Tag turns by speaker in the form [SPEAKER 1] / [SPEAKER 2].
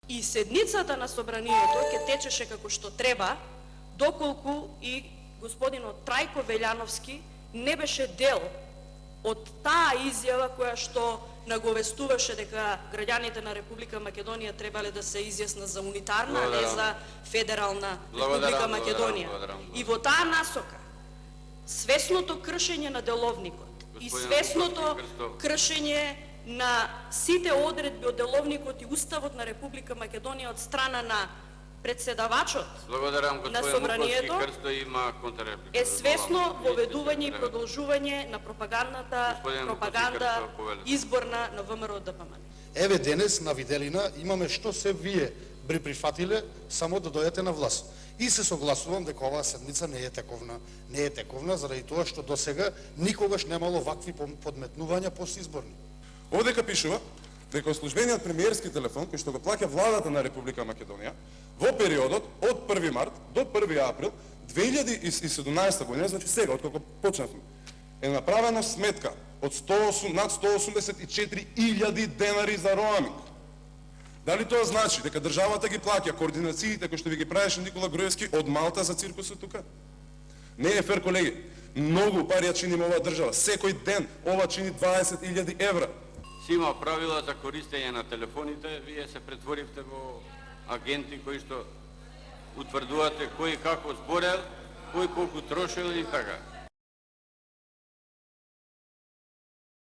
[SPEAKER 1] И седницата на собранието ќе течеше како што треба, доколку и господинот Трајко Велјановски не беше дел од таа изјава која што наговестуваше дека граѓаните на Република Македонија требале да се изјаснат за унитарна, а не за федерална Република Македонија. И во таа насока, свесното кршење на деловникот и свесното кршење на сите одредби од деловникот и уставот на Република Македонија од страна на председавачот на собранието е свесно воведување и продолжување на пропаганда изборна на ВМРО ДПМН.
[SPEAKER 2] Еве денес на виделина имаме што се вие би прифатиле само да дојдете на власт. И се согласувам дека оваа седница не е тековна заради тоа што досега никогаш немало вакви подметнувања постизборни.
[SPEAKER 3] Овдека пишува дека службениот премиерски телефон кој што го плаќа владата на Република Македонија во периодот од 1 март до 1 април 2017 година, значи сега откако почнавме, е направена сметка од над 184.000 денари за роаминг. Дали тоа значи дека државата ги плаќа координациите кои што ви ги правеше Никола Груевски од Малта за циркусот тука? Не е фер, колеги. Многу пари ја чиниме оваа држава. Секој ден ова чини 20.000 евра.
[SPEAKER 4] Си има правила за користење на телефоните, вие се претворивте во агенти кои што утврдувате кој како зборел, кој колку трошел и така.